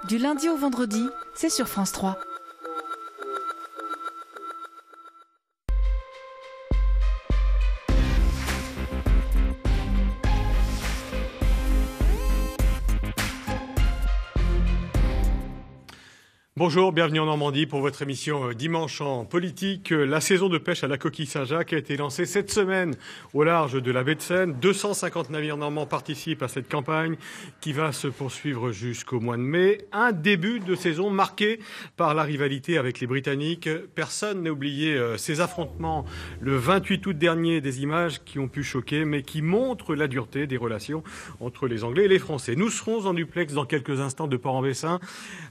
Du lundi au vendredi, c'est sur France 3. Bonjour, bienvenue en Normandie pour votre émission Dimanche en politique. La saison de pêche à la coquille Saint-Jacques a été lancée cette semaine au large de la baie de Seine. 250 navires normands participent à cette campagne qui va se poursuivre jusqu'au mois de mai. Un début de saison marqué par la rivalité avec les Britanniques. Personne n'a oublié ces affrontements le 28 août dernier, des images qui ont pu choquer mais qui montrent la dureté des relations entre les Anglais et les Français. Nous serons en duplex dans quelques instants de Port-en-Bessin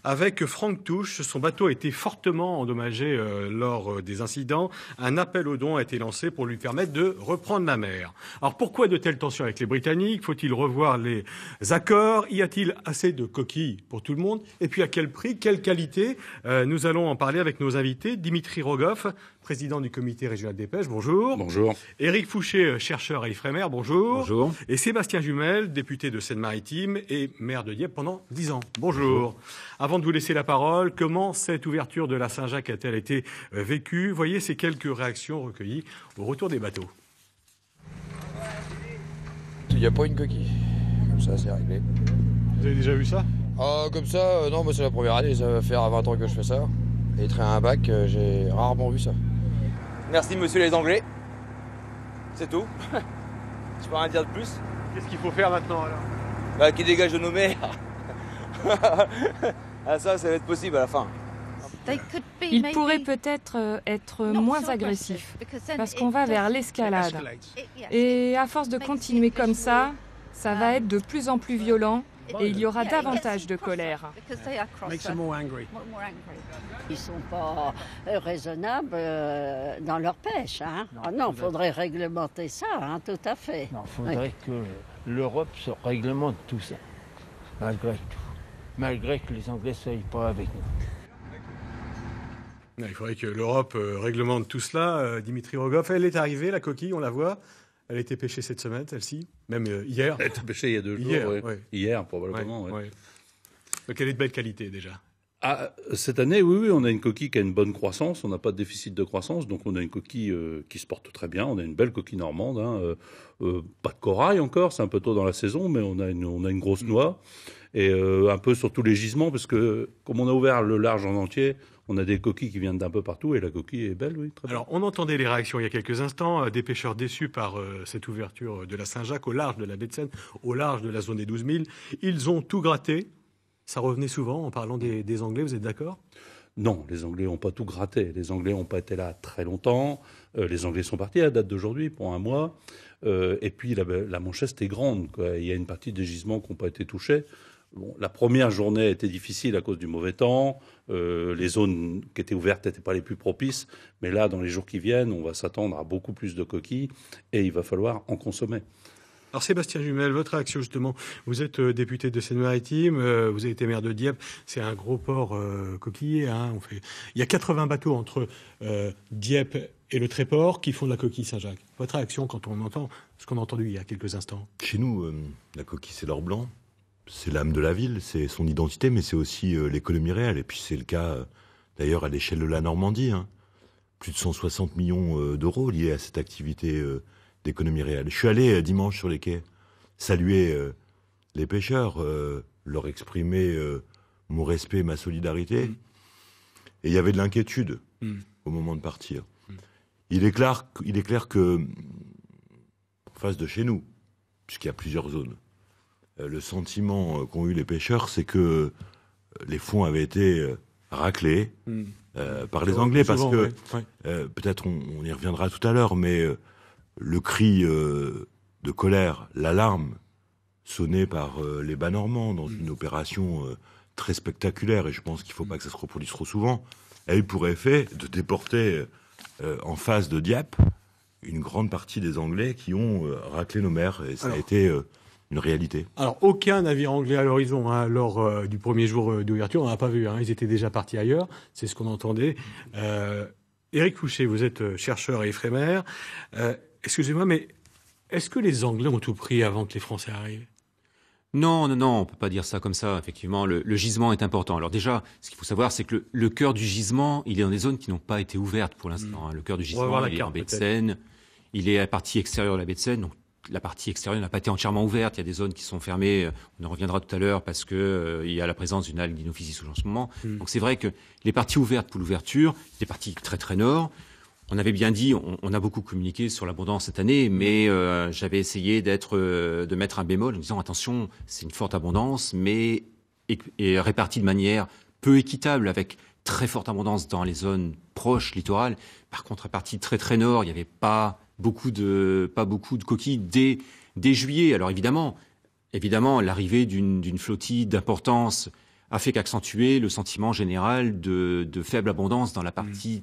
avec Franck Touche. Son bateau a été fortement endommagé lors des incidents. Un appel aux dons a été lancé pour lui permettre de reprendre la mer. Alors pourquoi de telles tensions avec les Britanniques? Faut-il revoir les accords? Y a-t-il assez de coquilles pour tout le monde? Et puis à quel prix? Quelle qualité? Nous allons en parler avec nos invités. Dimitri Rogoff, président du comité régional des pêches, bonjour. Bonjour. Éric Fouché, chercheur à l'Ifremer, bonjour. Bonjour. Et Sébastien Jumel, député de Seine-Maritime et maire de Dieppe pendant 10 ans. Bonjour. Avant de vous laisser la parole, comment cette ouverture de la Saint-Jacques a-t-elle été vécue? Voyez ces quelques réactions recueillies au retour des bateaux. Il n'y a pas une coquille. Comme ça, c'est réglé. Vous avez déjà vu ça? Comme ça, non, moi c'est la première année. Ça va faire 20 ans que je fais ça. Et traiter un bac, j'ai rarement vu ça. Merci monsieur les Anglais. C'est tout. Je peux rien dire de plus. Qu'est-ce qu'il faut faire maintenant alors? Bah qui dégage de nos mers. Ah ça va être possible à la fin. Il pourrait peut-être être moins agressif, parce qu'on va vers l'escalade. Et à force de continuer comme ça va être de plus en plus violent et il y aura davantage de colère. Ils sont pas raisonnables dans leur pêche. Hein. Non, il faudrait réglementer ça, hein, tout à fait. Non, il faudrait que l'Europe se réglemente tout ça, malgré tout. Malgré que les Anglais ne soient pas avec nous. Il faudrait que l'Europe réglemente tout cela. Dimitri Rogoff, elle est arrivée, la coquille, on la voit. Elle a été pêchée cette semaine, celle-ci, même hier. Elle a été pêchée il y a 2 jours, hier, ouais. Ouais. Hier probablement. Ouais, ouais. ouais. Donc elle est de belle qualité déjà. Ah, cette année, oui, on a une coquille qui a une bonne croissance, on n'a pas de déficit de croissance, donc on a une coquille qui se porte très bien, on a une belle coquille normande, pas de corail encore, c'est un peu tôt dans la saison, mais on a une grosse noix, et un peu sur tous les gisements, parce que comme on a ouvert le large en entier, on a des coquilles qui viennent d'un peu partout, et la coquille est belle, oui, très bien. Alors on entendait les réactions il y a quelques instants, des pêcheurs déçus par cette ouverture de la Saint-Jacques au large de la baie de Seine, au large de la zone des 12 000. Ils ont tout gratté. Ça revenait souvent en parlant des Anglais, vous êtes d'accord? Non, les Anglais n'ont pas tout gratté. Les Anglais n'ont pas été là très longtemps. Les Anglais sont partis à la date d'aujourd'hui pour 1 mois. Et puis la Mancheste est grande, quoi. Il y a une partie des gisements qui n'ont pas été touchés. Bon, la première journée a été difficile à cause du mauvais temps. Les zones qui étaient ouvertes n'étaient pas les plus propices. Mais là, dans les jours qui viennent, on va s'attendre à beaucoup plus de coquilles et il va falloir en consommer. Alors Sébastien Jumel, votre réaction justement, vous êtes député de Seine-Maritime, vous avez été maire de Dieppe, c'est un gros port coquillier. Hein, il y a 80 bateaux entre Dieppe et le Tréport qui font de la coquille Saint-Jacques. Votre réaction quand on entend ce qu'on a entendu il y a quelques instants? Chez nous, la coquille c'est l'or blanc, c'est l'âme de la ville, c'est son identité, mais c'est aussi l'économie réelle. Et puis c'est le cas d'ailleurs à l'échelle de la Normandie. Hein. Plus de 160 millions d'euros liés à cette activité d'économie réelle. Je suis allé dimanche sur les quais saluer les pêcheurs, leur exprimer mon respect, ma solidarité. Et il y avait de l'inquiétude au moment de partir. Il est clair que, en face de chez nous, puisqu'il y a plusieurs zones, le sentiment qu'ont eu les pêcheurs, c'est que les fonds avaient été raclés par les Anglais, parce que, peut-être on y reviendra tout à l'heure, mais le cri de colère, l'alarme sonnée par les bas normands dans une opération très spectaculaire, et je pense qu'il ne faut pas que ça se reproduise trop souvent, a eu pour effet de déporter en face de Dieppe une grande partie des Anglais qui ont raclé nos mers, et ça a été une réalité. Alors, aucun navire anglais à l'horizon, hein, lors du premier jour d'ouverture, on n'en a pas vu, hein, ils étaient déjà partis ailleurs, c'est ce qu'on entendait. Éric Fouché, vous êtes chercheur à Ifremer. Excusez-moi, mais est-ce que les Anglais ont tout pris avant que les Français arrivent? Non, on peut pas dire ça comme ça. Effectivement, le gisement est important. Alors déjà, ce qu'il faut savoir, c'est que le cœur du gisement, il est dans des zones qui n'ont pas été ouvertes pour l'instant. Le cœur du gisement, il est en baie de Seine. Il est à la partie extérieure de la baie de Seine. Donc la partie extérieure n'a pas été entièrement ouverte. Il y a des zones qui sont fermées. On en reviendra tout à l'heure parce que il y a la présence d'une algue Dinophysis en ce moment. Donc c'est vrai que les parties ouvertes pour l'ouverture, c'est des parties très très nord. On avait bien dit, on a beaucoup communiqué sur l'abondance cette année, mais j'avais essayé de mettre un bémol en disant attention, c'est une forte abondance, mais est répartie de manière peu équitable, avec très forte abondance dans les zones proches littorales. Par contre, répartie très très nord, il n'y avait pas beaucoup de coquilles dès juillet. Alors évidemment, l'arrivée d'une flottille d'importance a fait qu'accentuer le sentiment général de faible abondance dans la partie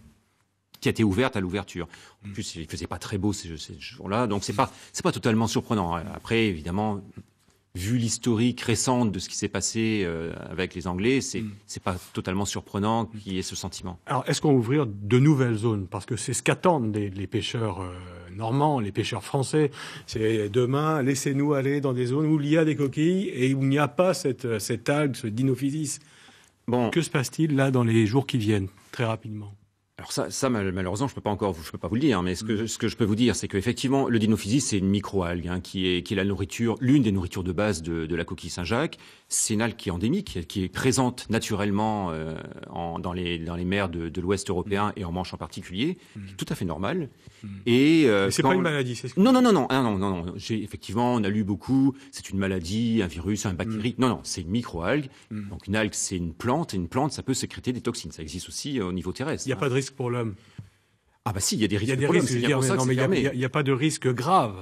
qui a été ouverte à l'ouverture. En plus, il faisait pas très beau ces jours-là, donc c'est pas totalement surprenant. Après, évidemment, vu l'historique récente de ce qui s'est passé avec les Anglais, c'est pas totalement surprenant qu'il y ait ce sentiment. Alors, est-ce qu'on va ouvrir de nouvelles zones? Parce que c'est ce qu'attendent les pêcheurs normands, les pêcheurs français. C'est demain, laissez-nous aller dans des zones où il y a des coquilles et où il n'y a pas cette algue, ce Dinophysis. Bon. Que se passe-t-il là dans les jours qui viennent, très rapidement? Alors ça malheureusement je peux pas vous le dire, mais ce que je peux vous dire, c'est qu'effectivement le Dinophysis, c'est une microalgue qui est la nourriture, l'une des nourritures de base de la coquille Saint-Jacques. C'est une algue qui est endémique, qui est présente naturellement dans les mers de l'Ouest européen et en Manche en particulier, qui est tout à fait normal. Et c'est pas une maladie, c'est ce que... Non. Effectivement, on a lu beaucoup. C'est une maladie, un virus, une bactérie. Non, c'est une microalgue. Donc une algue, c'est une plante, et une plante, ça peut sécréter des toxines. Ça existe aussi au niveau terrestre. Il n'y a pas de risque pour l'homme. Ah bah si, il y a des risques. Il y a des risques, il n'y a pas de risque grave.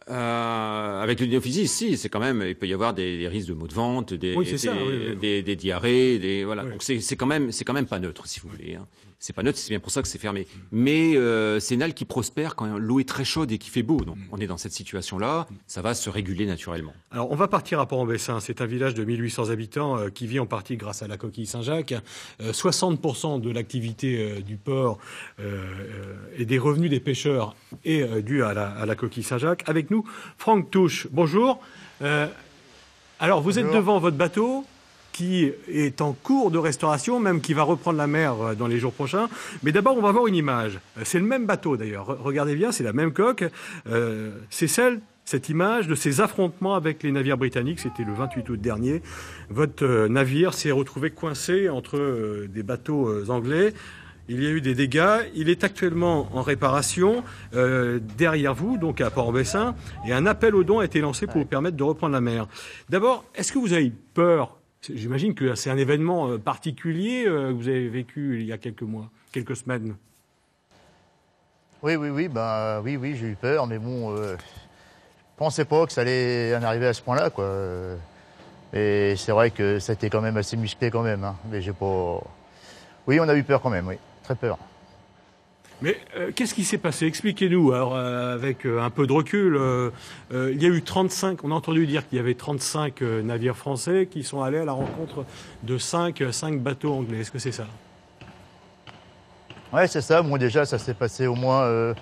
Avec le Dinophysis, si, c'est quand même, il peut y avoir des risques de maux de ventre, des diarrhées, voilà. Donc c'est quand même pas neutre, si vous voulez. C'est pas neutre, c'est bien pour ça que c'est fermé. Mais c'est une algue qui prospère quand l'eau est très chaude et qu'il fait beau. Donc on est dans cette situation-là, ça va se réguler naturellement. Alors on va partir à Port-en-Bessin. C'est un village de 1800 habitants qui vit en partie grâce à la coquille Saint-Jacques. 60% de l'activité du port et des revenus des pêcheurs est due à la coquille Saint-Jacques. Avec nous, Franck Touche. Bonjour. Alors vous êtes devant votre bateau qui est en cours de restauration, même qui va reprendre la mer dans les jours prochains. Mais d'abord, on va voir une image. C'est le même bateau, d'ailleurs. Regardez bien, c'est la même coque. C'est cette image de ces affrontements avec les navires britanniques. C'était le 28 août dernier. Votre navire s'est retrouvé coincé entre des bateaux anglais. Il y a eu des dégâts. Il est actuellement en réparation derrière vous, donc à Port-en-Bessin. Et un appel aux dons a été lancé pour vous permettre de reprendre la mer. D'abord, est-ce que vous avez peur? J'imagine que c'est un événement particulier que vous avez vécu il y a quelques mois, quelques semaines. Oui, j'ai eu peur, mais bon, je pensais pas que ça allait en arriver à ce point-là, quoi. Et c'est vrai que c'était quand même assez musclé quand même, mais j'ai pas... Oui, on a eu peur quand même, oui, très peur. Mais qu'est-ce qui s'est passé? Expliquez-nous, alors, avec un peu de recul. Il y a eu 35, on a entendu dire qu'il y avait 35 navires français qui sont allés à la rencontre de 5 bateaux anglais. Est-ce que c'est ça? Ouais, c'est ça. Bon, déjà, ça s'est passé au moins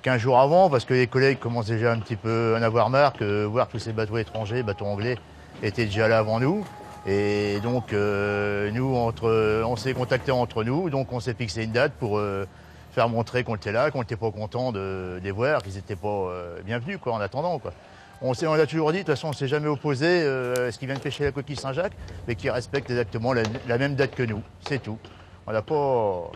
15 jours avant, parce que les collègues commencent déjà un petit peu à en avoir marre que voir tous ces bateaux étrangers, bateaux anglais, étaient déjà là avant nous. Et donc, nous, on s'est contactés entre nous, donc on s'est fixé une date pour... faire montrer qu'on était là, qu'on n'était pas content de les voir, qu'ils n'étaient pas bienvenus en attendant. On a toujours dit, de toute façon, on ne s'est jamais opposé à ce qu'ils viennent pêcher la coquille Saint-Jacques, mais qu'ils respectent exactement la même date que nous. C'est tout. On n'a pas...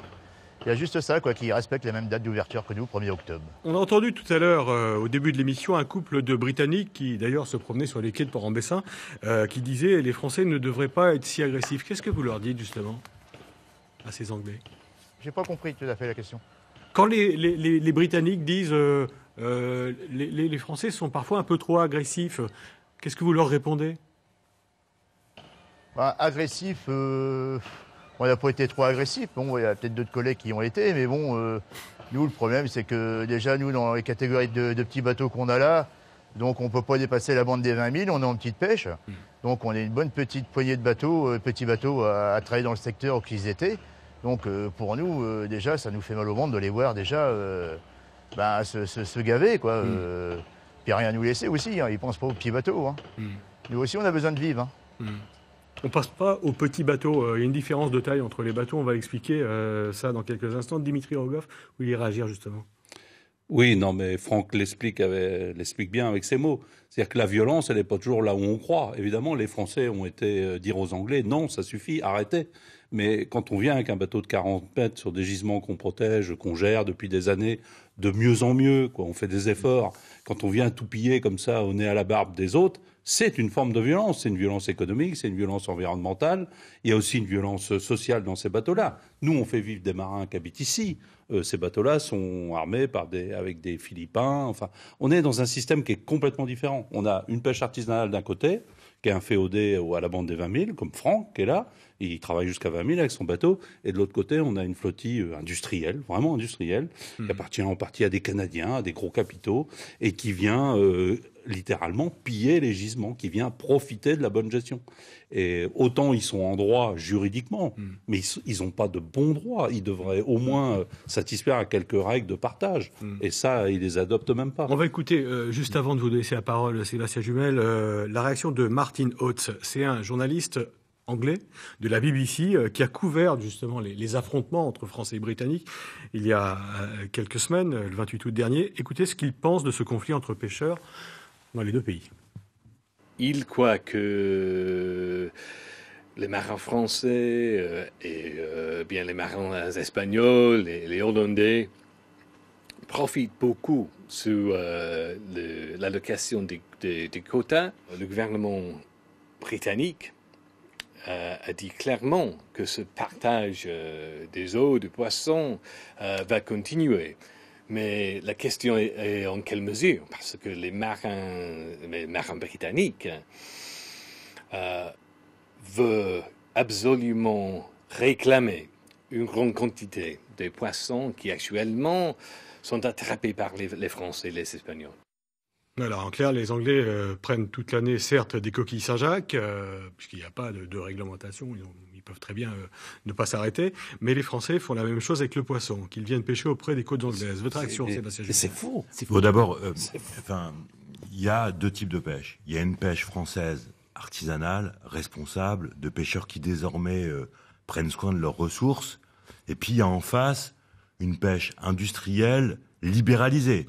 Il y a juste ça, qu'ils respectent la même date d'ouverture que nous, 1er octobre. On a entendu tout à l'heure, au début de l'émission, un couple de Britanniques qui, d'ailleurs, se promenait sur les quais de Port-en-Bessin, qui disait « les Français ne devraient pas être si agressifs ». Qu'est-ce que vous leur dites, justement, à ces Anglais? J'ai pas compris tout à fait la question. Quand les Britanniques disent les Français sont parfois un peu trop agressifs, qu'est-ce que vous leur répondez? Agressif, on n'a pas été trop agressif. Bon, il y a peut-être d'autres collègues qui ont été, mais bon, nous, le problème, c'est que déjà, nous, dans les catégories de petits bateaux qu'on a là, donc on ne peut pas dépasser la bande des 20 000, on est en petite pêche. Donc on est une bonne petite poignée de bateaux, petits bateaux à travailler dans le secteur où ils étaient. Donc pour nous, déjà, ça nous fait mal au ventre de les voir déjà se gaver, puis rien nous laisser aussi, ils pensent pas aux petits bateaux. Nous aussi, on a besoin de vivre. Hein. On passe pas aux petits bateaux. Il y a une différence de taille entre les bateaux. On va expliquer ça dans quelques instants. Dimitri Rogoff, vous voulez réagir justement? Oui, non, mais Franck l'explique bien avec ses mots. C'est-à-dire que la violence, elle n'est pas toujours là où on croit. Évidemment, les Français ont été dire aux Anglais, non, ça suffit, arrêtez. Mais quand on vient avec un bateau de 40 mètres sur des gisements qu'on protège, qu'on gère depuis des années, de mieux en mieux, quoi, on fait des efforts. Quand on vient tout piller comme ça au nez à la barbe des autres, c'est une forme de violence. C'est une violence économique, c'est une violence environnementale. Il y a aussi une violence sociale dans ces bateaux-là. Nous, on fait vivre des marins qui habitent ici. Ces bateaux-là sont armés avec des Philippins. Enfin, on est dans un système qui est complètement différent. On a une pêche artisanale d'un côté, qui est un féodé à la bande des 20 000, comme Franck, qui est là. Il travaille jusqu'à 20 000 avec son bateau. Et de l'autre côté, on a une flottille industrielle, vraiment industrielle, qui appartient en partie à des Canadiens, à des gros capitaux, et qui vient littéralement piller les gisements, qui vient profiter de la bonne gestion. Et autant ils sont en droit juridiquement, mais ils n'ont pas de bons droits. Ils devraient au moins satisfaire à quelques règles de partage. Et ça, ils les adoptent même pas. On va écouter, juste avant de vous laisser la parole, Sébastien Jumel, la réaction de Martin Oates. C'est un journaliste anglais de la BBC qui a couvert justement les affrontements entre Français et Britanniques il y a quelques semaines, le 28 août dernier. Écoutez ce qu'il pense de ce conflit entre pêcheurs dans les deux pays. Il croit que les marins français et bien les marins espagnols et les Hollandais profitent beaucoup sur l'allocation des quotas. Le gouvernement britannique a dit clairement que ce partage des eaux, des poissons, va continuer. Mais la question est en quelle mesure? Parce que les marins britanniques veulent absolument réclamer une grande quantité de poissons qui actuellement sont attrapés par les Français et les Espagnols. Alors, en clair, les Anglais prennent toute l'année, certes, des coquilles Saint-Jacques, puisqu'il n'y a pas de réglementation, ils peuvent très bien ne pas s'arrêter, mais les Français font la même chose avec le poisson, qu'ils viennent pêcher auprès des côtes anglaises. Votre réaction, Sébastien Jumel? C'est faux. Bon, d'abord, il y a deux types de pêche. Il y a une pêche française artisanale, responsable, de pêcheurs qui désormais prennent soin de leurs ressources, et puis il y a en face une pêche industrielle libéralisée.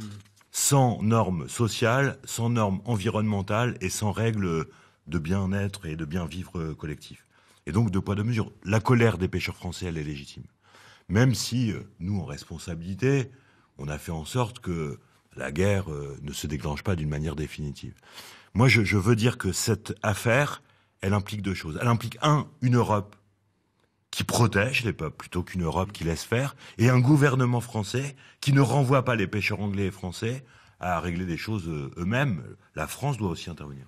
Sans normes sociales, sans normes environnementales et sans règles de bien-être et de bien-vivre collectif. Et donc, deux poids, deux mesures. La colère des pêcheurs français, elle est légitime. Même si, nous, en responsabilité, on a fait en sorte que la guerre ne se déclenche pas d'une manière définitive. Moi, je veux dire que cette affaire, elle implique deux choses. Elle implique, une Europe qui protège les peuples plutôt qu'une Europe qui laisse faire, et un gouvernement français qui ne renvoie pas les pêcheurs anglais et français à régler des choses eux-mêmes. La France doit aussi intervenir.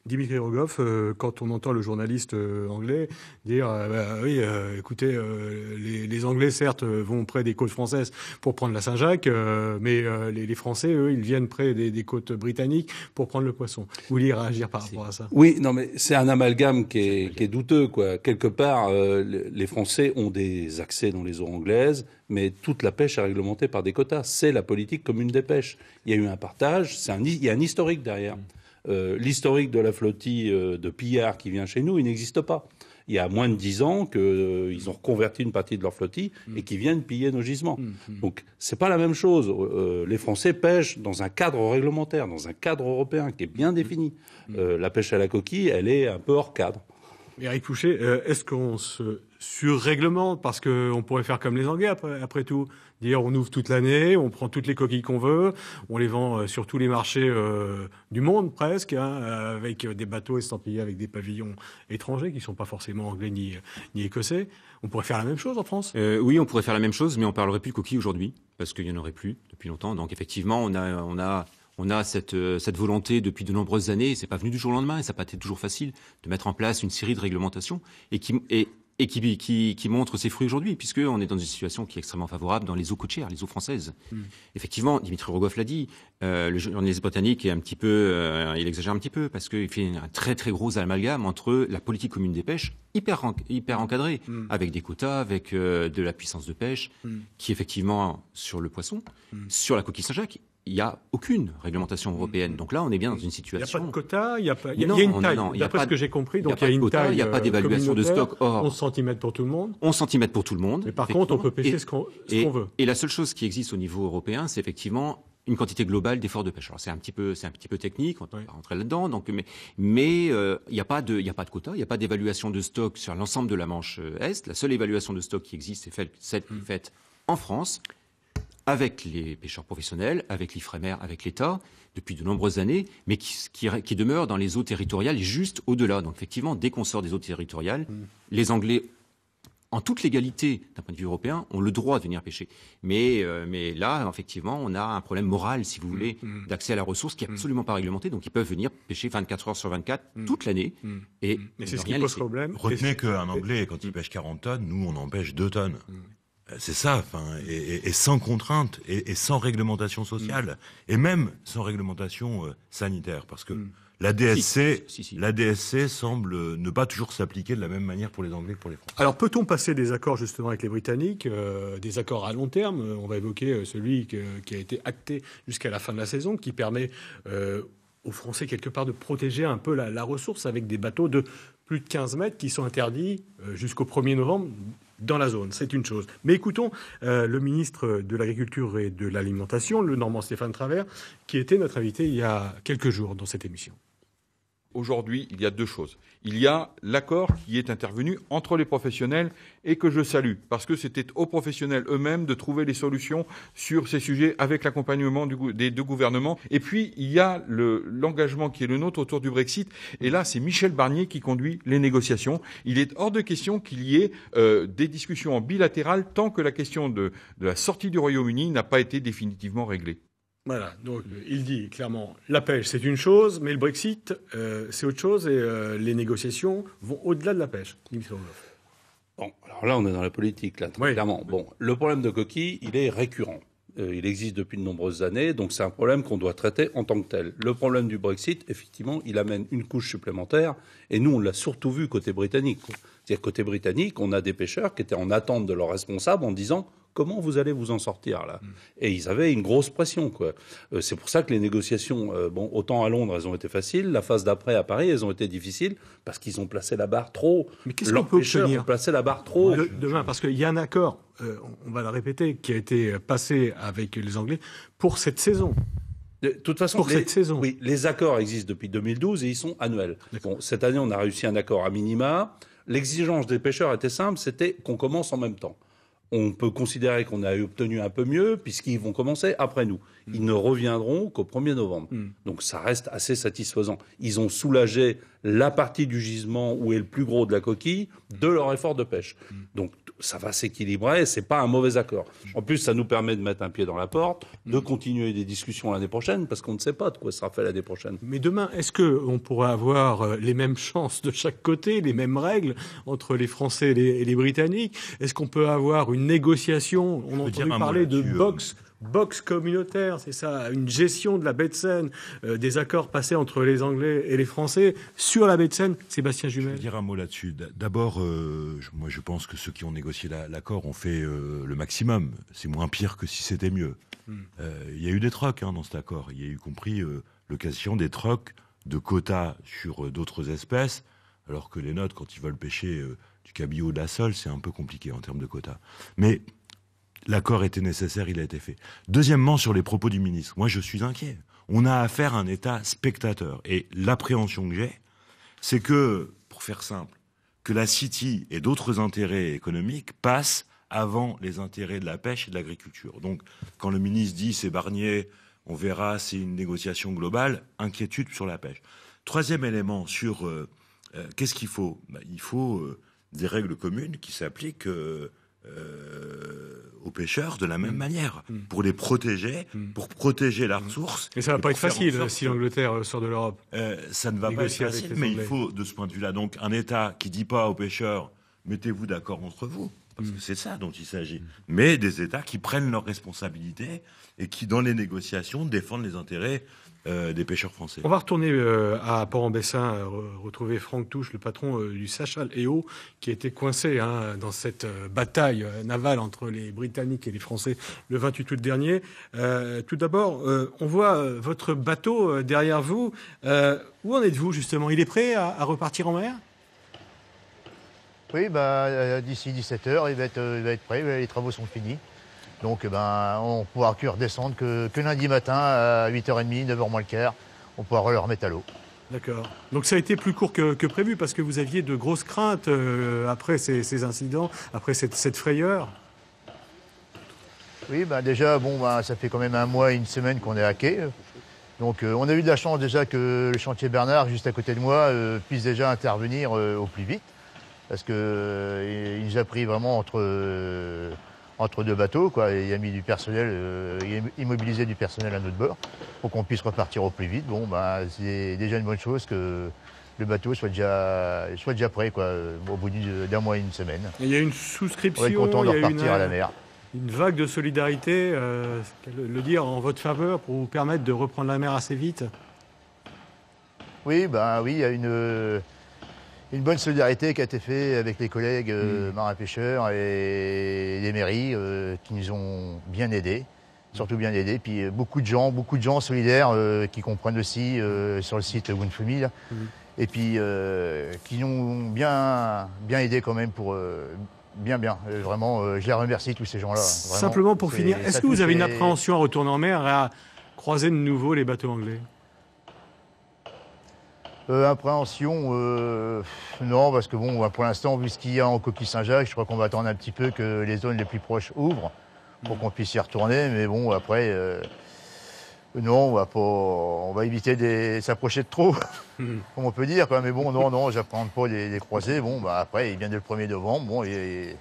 Dimitri Rogoff, quand on entend le journaliste anglais dire écoutez, les Anglais, certes, vont près des côtes françaises pour prendre la Saint-Jacques, mais les Français, eux, ils viennent près des côtes britanniques pour prendre le poisson. Vous voulez réagir par rapport à ça? Oui, non, mais c'est un amalgame qui est douteux, quoi. Quelque part, les Français ont des accès dans les eaux anglaises, mais toute la pêche est réglementée par des quotas. C'est la politique commune des pêches. Il y a eu un partage, il y a un historique derrière. L'historique de la flottille de pillards qui vient chez nous, il n'existe pas. Il y a moins de 10 ans qu'ils ont reconverti une partie de leur flottille et qui viennent piller nos gisements. Donc, c'est pas la même chose. Les Français pêchent dans un cadre réglementaire, dans un cadre européen qui est bien défini. La pêche à la coquille, elle est un peu hors cadre. Éric Pouchet, est-ce qu'on se surréglemente? Parce qu'on pourrait faire comme les Anglais, après tout. Dire on ouvre toute l'année, on prend toutes les coquilles qu'on veut, on les vend sur tous les marchés du monde presque, avec des bateaux estampillés avec des pavillons étrangers qui ne sont pas forcément anglais ni écossais. On pourrait faire la même chose en France? Oui, on pourrait faire la même chose, mais on ne parlerait plus de coquilles aujourd'hui, parce qu'il n'y en aurait plus depuis longtemps. Donc effectivement, on a cette volonté depuis de nombreuses années, et c'est pas venu du jour au lendemain, et ça n'a pas été toujours facile, de mettre en place une série de réglementations et qui montre ses fruits aujourd'hui, puisqu'on est dans une situation qui est extrêmement favorable dans les eaux côtières, les eaux françaises. Effectivement, Dimitri Rogoff l'a dit, le journaliste britannique est un petit peu, il exagère un petit peu, parce qu'il fait un très très gros amalgame entre la politique commune des pêches, hyper encadrée, avec des quotas, avec de la puissance de pêche, qui effectivement, sur le poisson, sur la coquille Saint-Jacques, il n'y a aucune réglementation européenne. Donc là, on est bien dans une situation... Il n'y a pas de quota, il y a une taille. D'après ce que j'ai compris, donc il y a une taille. Il n'y a pas d'évaluation de stock. Or, 11 cm pour tout le monde. 11 cm pour tout le monde. Mais par contre, on peut pêcher ce qu'on veut. Et la seule chose qui existe au niveau européen, c'est effectivement une quantité globale d'efforts de pêche. Alors c'est un petit peu technique, on ne peut pas rentrer là-dedans. Donc, mais il n'y a pas de quota, il n'y a pas d'évaluation de stock sur l'ensemble de la Manche Est. La seule évaluation de stock qui existe, c'est celle qui est faite en France, avec les pêcheurs professionnels, avec l'Ifremer, avec l'État, depuis de nombreuses années, mais qui demeure dans les eaux territoriales et juste au-delà. Donc effectivement, dès qu'on sort des eaux territoriales, les Anglais, en toute légalité, d'un point de vue européen, ont le droit de venir pêcher. Mais là, effectivement, on a un problème moral, si vous voulez, d'accès à la ressource qui n'est absolument pas réglementé. Donc ils peuvent venir pêcher 24 heures sur 24, toute l'année. Et c'est ce qui pose problème. Retenez qu'un Anglais, quand il pêche 40 tonnes, nous, on en pêche 2 tonnes. C'est ça, et sans contrainte, et sans réglementation sociale, et même sans réglementation sanitaire, parce que la DSC semble ne pas toujours s'appliquer de la même manière pour les Anglais que pour les Français. Alors peut-on passer des accords justement avec les Britanniques, des accords à long terme? On va évoquer celui qui a été acté jusqu'à la fin de la saison, qui permet aux Français quelque part de protéger un peu la ressource avec des bateaux de plus de 15 mètres qui sont interdits jusqu'au 1er novembre dans la zone. C'est une chose. Mais écoutons le ministre de l'Agriculture et de l'Alimentation, le Normand Stéphane Travert, qui était notre invité il y a quelques jours dans cette émission. Aujourd'hui, il y a deux choses. Il y a l'accord qui est intervenu entre les professionnels et que je salue, parce que c'était aux professionnels eux-mêmes de trouver les solutions sur ces sujets avec l'accompagnement des deux gouvernements. Et puis, il y a l'engagement qui est le nôtre autour du Brexit. Et là, c'est Michel Barnier qui conduit les négociations. Il est hors de question qu'il y ait des discussions bilatérales tant que la question de la sortie du Royaume-Uni n'a pas été définitivement réglée. Voilà, donc il dit clairement, la pêche c'est une chose, mais le Brexit c'est autre chose et les négociations vont au-delà de la pêche. Bon, alors là on est dans la politique, là, très clairement. Bon, le problème de coquille, il est récurrent. Il existe depuis de nombreuses années, donc c'est un problème qu'on doit traiter en tant que tel. Le problème du Brexit, effectivement, il amène une couche supplémentaire, et nous on l'a surtout vu côté britannique. C'est-à-dire côté britannique, on a des pêcheurs qui étaient en attente de leurs responsables en disant comment vous allez vous en sortir là ? Et ils avaient une grosse pression, quoi. C'est pour ça que les négociations, autant à Londres, elles ont été faciles. La phase d'après à Paris, elles ont été difficiles parce qu'ils ont placé la barre trop. Mais qu'est-ce qu'on peut obtenir ont placé la barre trop demain, parce qu'il y a un accord, on va le répéter, qui a été passé avec les Anglais pour cette saison. De toute façon, pour cette saison. Oui, les accords existent depuis 2012 et ils sont annuels. Bon, cette année, on a réussi un accord à minima. L'exigence des pêcheurs était simple, c'était qu'on commence en même temps. On peut considérer qu'on a obtenu un peu mieux puisqu'ils vont commencer après nous. Ils ne reviendront qu'au 1er novembre. Donc ça reste assez satisfaisant. Ils ont soulagé la partie du gisement où est le plus gros de la coquille de leur effort de pêche. Donc ça va s'équilibrer, c'est pas un mauvais accord. En plus, ça nous permet de mettre un pied dans la porte, de continuer des discussions l'année prochaine parce qu'on ne sait pas de quoi sera fait l'année prochaine. Mais demain, est-ce qu'on pourrait avoir les mêmes chances de chaque côté, les mêmes règles entre les Français et les Britanniques? Est-ce qu'on peut avoir une négociation? On a entendu parler de box communautaire, c'est ça, une gestion de la baie de Seine, des accords passés entre les Anglais et les Français sur la baie de Seine. Sébastien Jumel. Je vais dire un mot là-dessus. D'abord, moi je pense que ceux qui ont négocié l'accord ont fait le maximum. C'est moins pire que si c'était mieux. Il y a eu des trocs dans cet accord. Il y a eu compris le cas échéant des trocs de quotas sur d'autres espèces, alors que les nôtres, quand ils veulent pêcher du cabillaud ou de la sole, c'est un peu compliqué en termes de quotas. Mais l'accord était nécessaire, il a été fait. Deuxièmement, sur les propos du ministre, moi je suis inquiet. On a affaire à un État spectateur. Et l'appréhension que j'ai, c'est que, pour faire simple, que la City et d'autres intérêts économiques passent avant les intérêts de la pêche et de l'agriculture. Donc, quand le ministre dit c'est Barnier, on verra, c'est une négociation globale, inquiétude sur la pêche. Troisième élément, sur qu'est-ce qu'il faut ? Il faut des règles communes qui s'appliquent aux pêcheurs de la même manière, pour les protéger, pour protéger la ressource. Et ça va pas être facile si l'Angleterre sort de l'Europe. Ça ne va pas être facile, mais il faut, de ce point de vue-là, donc un État qui dit pas aux pêcheurs mettez-vous d'accord entre vous, parce que c'est ça dont il s'agit. Mais des États qui prennent leurs responsabilités et qui, dans les négociations, défendent les intérêts des pêcheurs français. On va retourner à Port-en-Bessin, retrouver Franck Touche, le patron du Sachal EO, qui a été coincé dans cette bataille navale entre les Britanniques et les Français le 28 août dernier. Tout d'abord, on voit votre bateau derrière vous. Où en êtes-vous justement? Il est prêt à repartir en mer? Oui, d'ici 17h, il va être prêt, les travaux sont finis. Donc on ne pourra que redescendre que lundi matin à 8h30, 9h moins le quart, on pourra le remettre à l'eau. D'accord. Donc ça a été plus court que prévu parce que vous aviez de grosses craintes après ces incidents, après cette frayeur. Oui, déjà, ça fait quand même un mois et une semaine qu'on est à quai. Donc on a eu de la chance déjà que le chantier Bernard, juste à côté de moi, puisse déjà intervenir au plus vite. Parce qu'il nous a pris vraiment entre deux bateaux, quoi. Et il a mis du personnel, il a immobilisé du personnel à notre bord pour qu'on puisse repartir au plus vite. C'est déjà une bonne chose que le bateau soit déjà prêt, quoi, au bout d'un mois et une semaine. Et il y a une souscription, on est content de repartir à la mer. Une vague de solidarité, le dire en votre faveur pour vous permettre de reprendre la mer assez vite. Oui, il y a une bonne solidarité qui a été faite avec les collègues marins-pêcheurs et les mairies qui nous ont bien aidés, surtout bien aidés. Puis beaucoup de gens solidaires qui comprennent aussi sur le site Wunfumi, et puis qui nous ont bien aidés quand même pour... Vraiment, je les remercie tous ces gens-là. Simplement pour finir, est-ce que vous avez une appréhension à retourner en mer et à croiser de nouveau les bateaux anglais? Appréhension, non, parce que pour l'instant, vu ce qu'il y a en coquille Saint-Jacques, je crois qu'on va attendre un petit peu que les zones les plus proches ouvrent pour qu'on puisse y retourner. Mais après, non, on va éviter de s'approcher de trop, comme on peut dire. Quoi. Mais non, j'appréhende pas les croiser. Après, il vient de le 1er novembre, et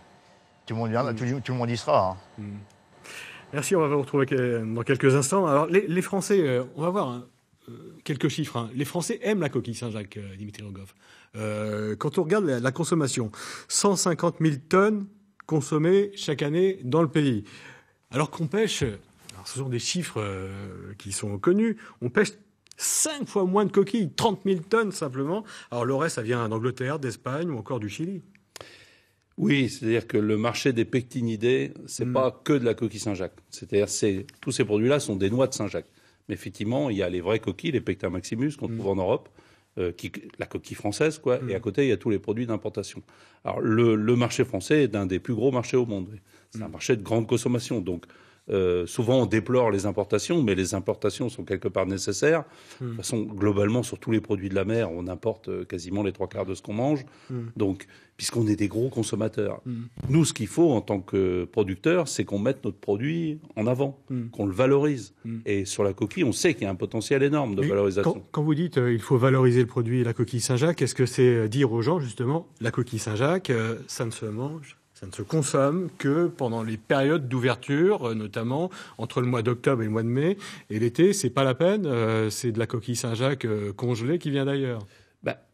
tout le monde y sera. Merci, on va vous retrouver dans quelques instants. Alors, les Français, on va voir quelques chiffres. Les Français aiment la coquille Saint-Jacques, Dimitri Rogov. Quand on regarde la consommation, 150 000 tonnes consommées chaque année dans le pays. Alors qu'on pêche, ce sont des chiffres qui sont connus, on pêche 5 fois moins de coquilles, 30 000 tonnes simplement. Alors le reste, ça vient d'Angleterre, d'Espagne ou encore du Chili. Oui, c'est-à-dire que le marché des pectinidés, c'est pas que de la coquille Saint-Jacques. C'est-à-dire tous ces produits-là sont des noix de Saint-Jacques. Mais effectivement, il y a les vraies coquilles, les Pecta Maximus qu'on trouve en Europe, la coquille française, quoi. Et à côté, il y a tous les produits d'importation. Alors le marché français est un des plus gros marchés au monde. C'est un marché de grande consommation. Donc souvent, on déplore les importations, mais les importations sont quelque part nécessaires. De toute façon, globalement, sur tous les produits de la mer, on importe quasiment les 3/4 de ce qu'on mange. Donc, puisqu'on est des gros consommateurs. Nous, ce qu'il faut en tant que producteurs, c'est qu'on mette notre produit en avant, qu'on le valorise. Et sur la coquille, on sait qu'il y a un potentiel énorme de valorisation. Quand vous dites il faut valoriser le produit, la coquille Saint-Jacques, est-ce que c'est dire aux gens, justement, la coquille Saint-Jacques, ça ne se mange, ça ne se consomme que pendant les périodes d'ouverture, notamment entre le mois d'octobre et le mois de mai. Et l'été, c'est pas la peine, c'est de la coquille Saint-Jacques congelée qui vient d'ailleurs.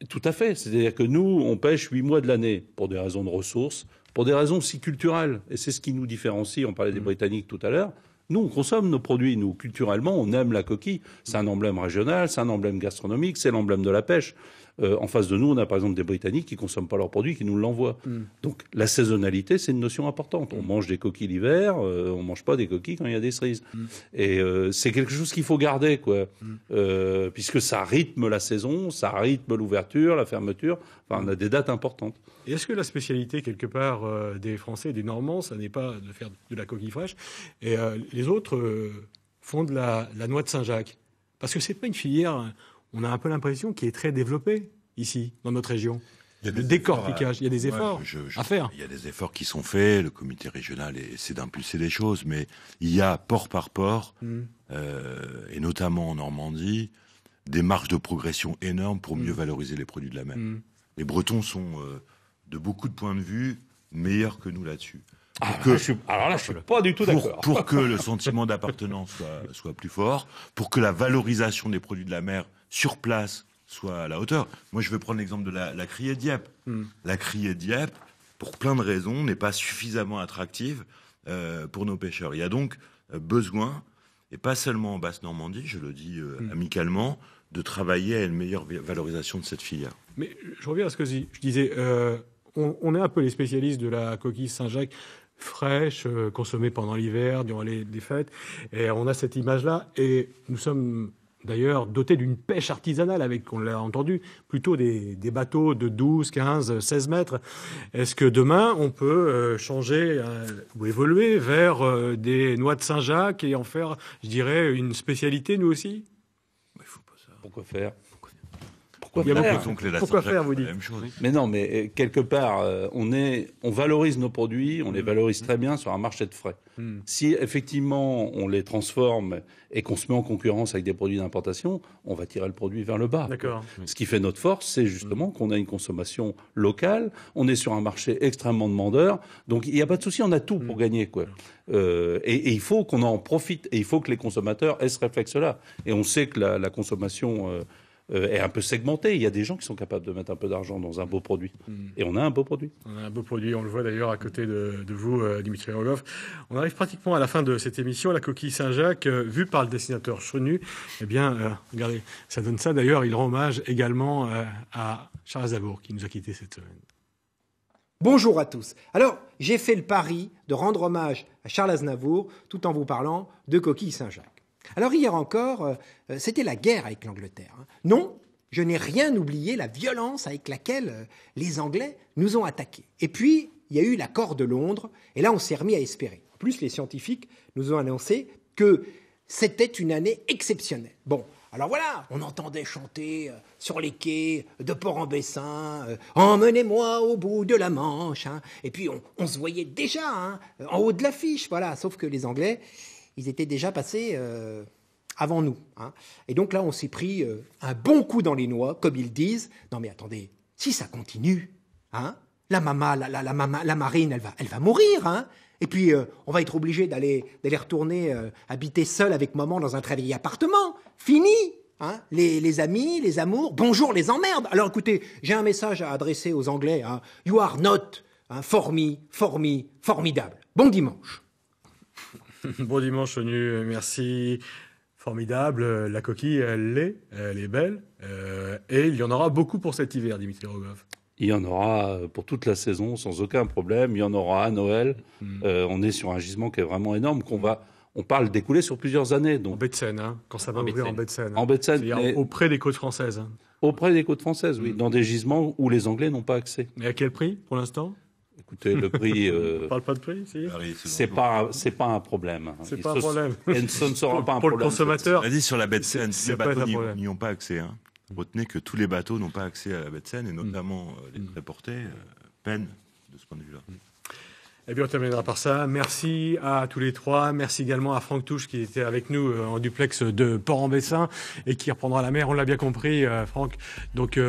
Tout à fait. C'est-à-dire que nous, on pêche 8 mois de l'année pour des raisons de ressources, pour des raisons aussi culturelles. Et c'est ce qui nous différencie. On parlait des Britanniques tout à l'heure. Nous, on consomme nos produits. Nous, culturellement, on aime la coquille. C'est un emblème régional, c'est un emblème gastronomique, c'est l'emblème de la pêche. En face de nous, on a par exemple des Britanniques qui ne consomment pas leurs produits, qui nous l'envoient. Donc la saisonnalité, c'est une notion importante. On mange des coquilles l'hiver, on ne mange pas des coquilles quand il y a des cerises. Et c'est quelque chose qu'il faut garder, quoi. Puisque ça rythme la saison, ça rythme l'ouverture, la fermeture. Enfin, on a des dates importantes. Et est-ce que la spécialité, quelque part, des Français et des Normands, ça n'est pas de faire de la coquille fraîche, et les autres font de la noix de Saint-Jacques? Parce que ce n'est pas une filière... On a un peu l'impression qu'il est très développé ici, dans notre région. Le décortiquage, il y a des efforts à faire. Il y a des efforts qui sont faits, le comité régional essaie d'impulser des choses, mais il y a port par port, et notamment en Normandie, des marges de progression énormes pour mieux valoriser les produits de la mer. Les Bretons sont, de beaucoup de points de vue, meilleurs que nous là-dessus. Alors là, je suis pas du tout d'accord. Pour que le sentiment d'appartenance soit plus fort, pour que la valorisation des produits de la mer sur place soit à la hauteur. Moi, je vais prendre l'exemple de la criée Dieppe. La criée Dieppe, pour plein de raisons, n'est pas suffisamment attractive pour nos pêcheurs. Il y a donc besoin, et pas seulement en Basse-Normandie, je le dis amicalement, de travailler à une meilleure valorisation de cette filière. Mais je reviens à ce que je disais. On est un peu les spécialistes de la coquille Saint-Jacques fraîche, consommée pendant l'hiver, durant les fêtes. Et on a cette image-là. Et nous sommes d'ailleurs dotés d'une pêche artisanale avec, on l'a entendu, plutôt des bateaux de 12, 15, 16 mètres. Est-ce que demain, on peut changer ou évoluer vers des noix de Saint-Jacques et en faire, je dirais, une spécialité, nous aussi ? Il faut pas ça. Pourquoi faire ? Pourquoi faire, vous dites ? Mais non, mais quelque part, on valorise nos produits, on les valorise très bien sur un marché de frais. Si effectivement on les transforme et qu'on se met en concurrence avec des produits d'importation, on va tirer le produit vers le bas. D'accord. Ce qui fait notre force, c'est justement qu'on a une consommation locale, on est sur un marché extrêmement demandeur, donc il n'y a pas de souci, on a tout pour gagner, quoi. Et il faut qu'on en profite, et il faut que les consommateurs aient ce réflexe-là. Et on sait que la consommation est un peu segmentée. Il y a des gens qui sont capables de mettre un peu d'argent dans un beau produit. Et on a un beau produit. On a un beau produit. On le voit d'ailleurs à côté de vous, Dimitri Rogov. On arrive pratiquement à la fin de cette émission. La coquille Saint-Jacques, vue par le dessinateur Chenu. Eh bien, regardez, ça donne ça. D'ailleurs, il rend hommage également à Charles Aznavour, qui nous a quittés cette semaine. Bonjour à tous. Alors, j'ai fait le pari de rendre hommage à Charles Aznavour tout en vous parlant de coquille Saint-Jacques. Alors hier encore, c'était la guerre avec l'Angleterre. Non, je n'ai rien oublié, la violence avec laquelle les Anglais nous ont attaqués. Et puis, il y a eu l'accord de Londres, et là on s'est remis à espérer. En plus, les scientifiques nous ont annoncé que c'était une année exceptionnelle. Bon, alors voilà, on entendait chanter sur les quais de Port-en-Bessin, emmenez-moi au bout de la Manche. Hein. Et puis on se voyait déjà en haut de l'affiche, voilà. Sauf que les Anglais, ils étaient déjà passés avant nous. Hein. Et donc là, on s'est pris un bon coup dans les noix, comme ils disent. Non mais attendez, si ça continue, hein, la marine, elle va mourir. Hein. Et puis, on va être obligé d'aller retourner habiter seul avec maman dans un très vieil appartement. Fini, hein, les amis, les amours. Bonjour les emmerdes. Alors écoutez, j'ai un message à adresser aux Anglais. Hein. You are not formidable. Bon dimanche. Bon dimanche, Chenu, merci. Formidable, la coquille, elle est belle. Et il y en aura beaucoup pour cet hiver, Dimitri Rogov. Il y en aura pour toute la saison, sans aucun problème. Il y en aura à Noël. On est sur un gisement qui est vraiment énorme, on parle d'écouler sur plusieurs années. Donc. En baie de Seine, hein, quand ça va ouvrir en baie de Seine. En baie de Seine. C'est-à-dire auprès des côtes françaises. Hein. Auprès des côtes françaises, oui. Dans des gisements où les Anglais n'ont pas accès. Et à quel prix, pour l'instant ? Écoutez, le prix... On ne parle pas de prix, si ? C'est pas un problème. C'est pas un problème. Et ce ne sera pas un problème. Pour le consommateur... On a dit sur la baie de Seine, les bateaux n'y ont pas accès. Hein. Retenez que tous les bateaux n'ont pas accès à la baie de Seine, et notamment les très portés peinent de ce point de vue-là. Eh bien, on terminera par ça. Merci à tous les trois. Merci également à Franck Touche qui était avec nous en duplex de Port-en-Bessin et qui reprendra la mer. On l'a bien compris, Franck. Donc,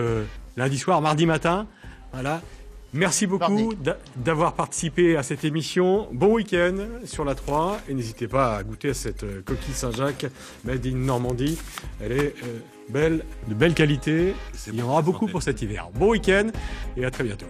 lundi soir, mardi matin. Voilà. Merci beaucoup d'avoir participé à cette émission. Bon week-end sur la 3 et n'hésitez pas à goûter à cette coquille Saint-Jacques made in Normandie. Elle est belle, de belle qualité. Il y en aura beaucoup pour cet hiver. Bon week-end et à très bientôt.